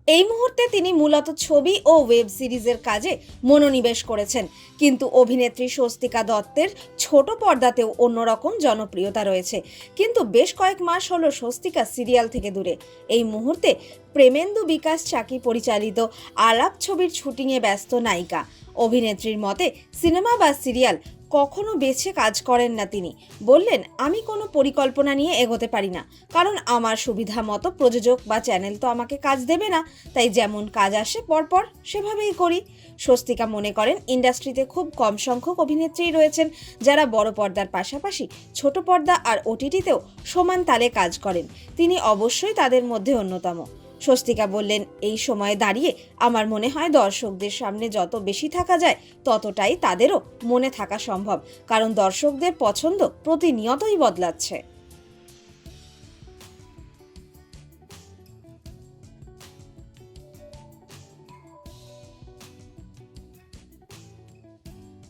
এই মুহূর্তে তিনি মূলত ছবি ও ওয়েব সিরিজের কাজে মনোনিবেশ করেছেন, কিন্তু অভিনেত্রী স্বস্তিকা দত্তের ছোট পর্দাতেও অন্যরকম জনপ্রিয়তা রয়েছে। কিন্তু বেশ কয়েক মাস হলো স্বস্তিকা সিরিয়াল থেকে দূরে। এই মুহূর্তে প্রেমেন্দু বিকাশ চাকি পরিচালিত আলাপ ছবির শুটিংয়ে ব্যস্ত নায়িকা। অভিনেত্রীর মতে সিনেমা বা সিরিয়াল কখনো বেছে কাজ করেন না তিনি। বললেন, আমি কোনো পরিকল্পনা নিয়ে এগোতে পারি না, কারণ আমার সুবিধা মতো প্রযোজক বা চ্যানেল তো আমাকে কাজ দেবে না, তাই যেমন কাজ আসে পরপর সেভাবেই করি। স্বস্তিকা মনে করেন ইন্ডাস্ট্রিতে খুব কম সংখ্যক অভিনেত্রী রয়েছেন যারা বড় পর্দার পাশাপাশি ছোট পর্দা আর ওটিটিতেও সমান তালে কাজ করেন। তিনি অবশ্যই তাদের মধ্যে অন্যতম। স্বস্তিকা বললেন, এই সময়ে দাঁড়িয়ে আমার মনে হয় দর্শকদের সামনে যত বেশি থাকা যায় ততটাই তাদেরও মনে থাকা সম্ভব, কারণ দর্শকদের পছন্দ প্রতিনিয়তই বদলাচ্ছে।